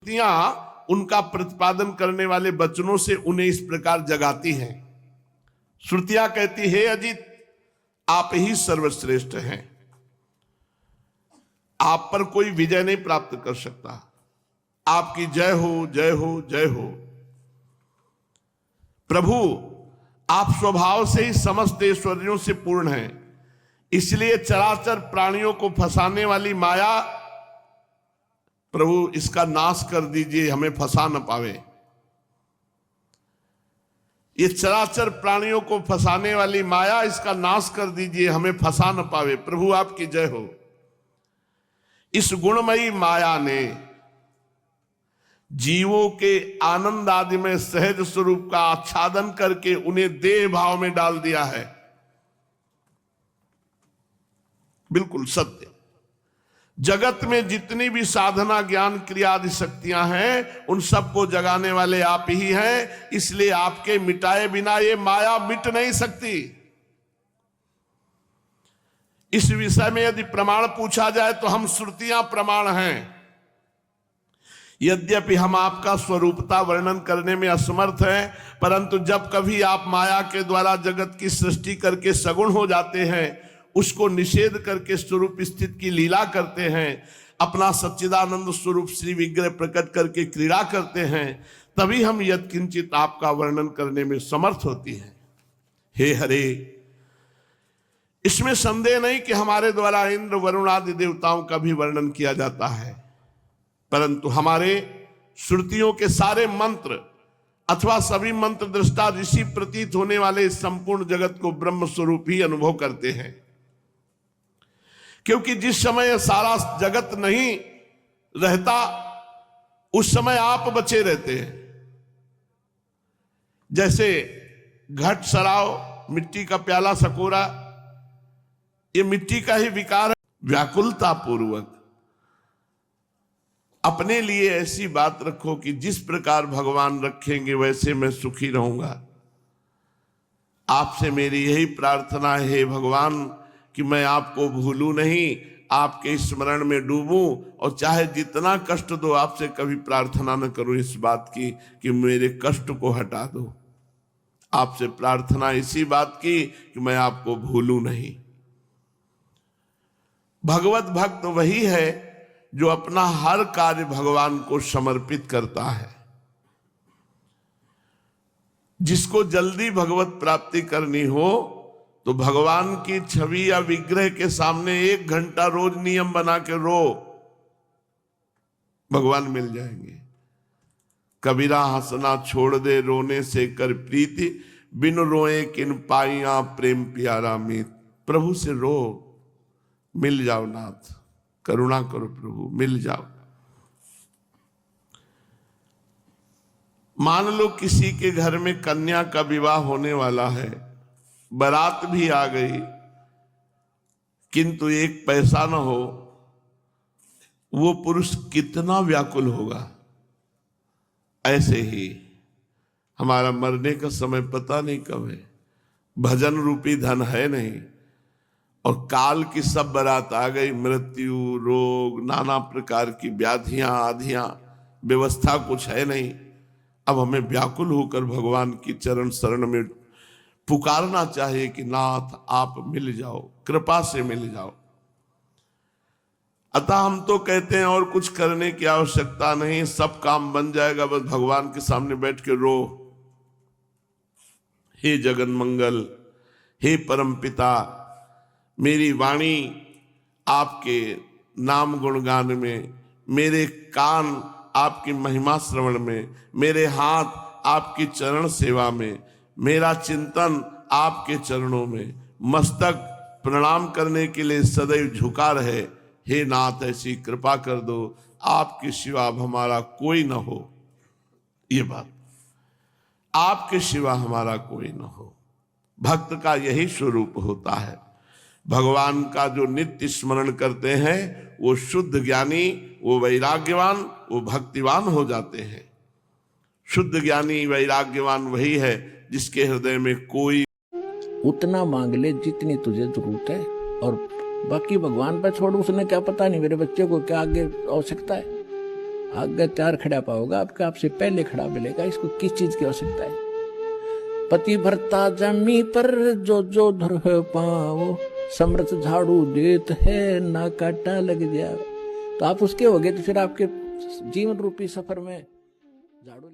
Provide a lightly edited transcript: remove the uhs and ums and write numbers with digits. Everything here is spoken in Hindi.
श्रुतियां उनका प्रतिपादन करने वाले वचनों से उन्हें इस प्रकार जगाती हैं। श्रुतियां कहती है अजित आप ही सर्वश्रेष्ठ हैं, आप पर कोई विजय नहीं प्राप्त कर सकता, आपकी जय हो जय हो जय हो। प्रभु आप स्वभाव से ही समस्त ऐश्वर्यों से पूर्ण हैं, इसलिए चराचर प्राणियों को फंसाने वाली माया प्रभु इसका नाश कर दीजिए, हमें फंसा न पावे। ये चराचर प्राणियों को फंसाने वाली माया इसका नाश कर दीजिए, हमें फंसा न पावे। प्रभु आपकी जय हो। इस गुणमयी माया ने जीवों के आनंद आदि में सहज स्वरूप का आच्छादन करके उन्हें देह भाव में डाल दिया है। बिल्कुल सत्य। जगत में जितनी भी साधना ज्ञान क्रिया आदि शक्तियां हैं उन सबको जगाने वाले आप ही हैं, इसलिए आपके मिटाए बिना ये माया मिट नहीं सकती। इस विषय में यदि प्रमाण पूछा जाए तो हम श्रुतियां प्रमाण हैं। यद्यपि हम आपका स्वरूपता वर्णन करने में असमर्थ हैं, परंतु जब कभी आप माया के द्वारा जगत की सृष्टि करके सगुण हो जाते हैं, उसको निषेध करके स्वरूप स्थित की लीला करते हैं, अपना सच्चिदानंद स्वरूप श्री विग्रह प्रकट करके क्रीड़ा करते हैं, तभी हम यत्किंचित आपका वर्णन करने में समर्थ होती हैं। हे हरे, इसमें संदेह नहीं कि हमारे द्वारा इंद्र वरुण आदि देवताओं का भी वर्णन किया जाता है, परंतु हमारे श्रुतियों के सारे मंत्र अथवा सभी मंत्र दृष्टा ऋषि प्रतीत होने वाले संपूर्ण जगत को ब्रह्म स्वरूप ही अनुभव करते हैं। क्योंकि जिस समय सारा जगत नहीं रहता उस समय आप बचे रहते हैं। जैसे घट सराव, मिट्टी का प्याला सकोरा, ये मिट्टी का ही विकार है। व्याकुलता पूर्वक अपने लिए ऐसी बात रखो कि जिस प्रकार भगवान रखेंगे वैसे मैं सुखी रहूंगा। आपसे मेरी यही प्रार्थना है, हे भगवान, कि मैं आपको भूलूं नहीं, आपके स्मरण में डूबूं, और चाहे जितना कष्ट दो आपसे कभी प्रार्थना न करूं इस बात की कि मेरे कष्ट को हटा दो। आपसे प्रार्थना इसी बात की कि मैं आपको भूलूं नहीं। भगवत भक्त वही है जो अपना हर कार्य भगवान को समर्पित करता है। जिसको जल्दी भगवत प्राप्ति करनी हो तो भगवान की छवि या विग्रह के सामने 1 घंटा रोज नियम बना के रो, भगवान मिल जाएंगे। कबीरा हंसना छोड़ दे रोने से कर प्रीति, बिन रोए किन पाइया प्रेम प्यारा मीत। प्रभु से रो, मिल जाओ नाथ, करुणा करो प्रभु, मिल जाओ। मान लो किसी के घर में कन्या का विवाह होने वाला है, बारात भी आ गई, किंतु एक पैसा न हो, वो पुरुष कितना व्याकुल होगा। ऐसे ही हमारा मरने का समय पता नहीं कब है, भजन रूपी धन है नहीं, और काल की सब बारात आ गई, मृत्यु, रोग, नाना प्रकार की व्याधियां आधियां, व्यवस्था कुछ है नहीं। अब हमें व्याकुल होकर भगवान की चरण शरण में पुकारना चाहिए कि नाथ आप मिल जाओ, कृपा से मिल जाओ। अतः हम तो कहते हैं और कुछ करने की आवश्यकता नहीं, सब काम बन जाएगा, बस भगवान के सामने बैठ के रो। हे जगन मंगल, हे परम पिता, मेरी वाणी आपके नाम गुणगान में, मेरे कान आपकी महिमा श्रवण में, मेरे हाथ आपकी चरण सेवा में, मेरा चिंतन आपके चरणों में, मस्तक प्रणाम करने के लिए सदैव झुका रहे। हे नाथ ऐसी कृपा कर दो, आपके सिवा अब हमारा कोई न हो। ये बात, आपके सिवा हमारा कोई न हो। भक्त का यही स्वरूप होता है। भगवान का जो नित्य स्मरण करते हैं वो शुद्ध ज्ञानी, वो वैराग्यवान, वो भक्तिवान हो जाते हैं। शुद्ध ज्ञानी वैराग्यवान वही है जिसके हृदय में कोई, उतना मांग ले जितनी तुझे जरूरत है, और बाकी भगवान पर छोड़। उसने क्या पता नहीं मेरे बच्चे को क्या आगे आवश्यकता है। आगे तैयार खड़ा पाओगा, आपके आपसे पहले खड़ा मिलेगा। इसको किस चीज की आवश्यकता है? पति भरता जमी पर जो जो धर पाओ, समर्थ झाड़ू देत है ना काटा लग जाए। तो आप उसके हो गए तो फिर आपके जीवन रूपी सफर में झाड़ू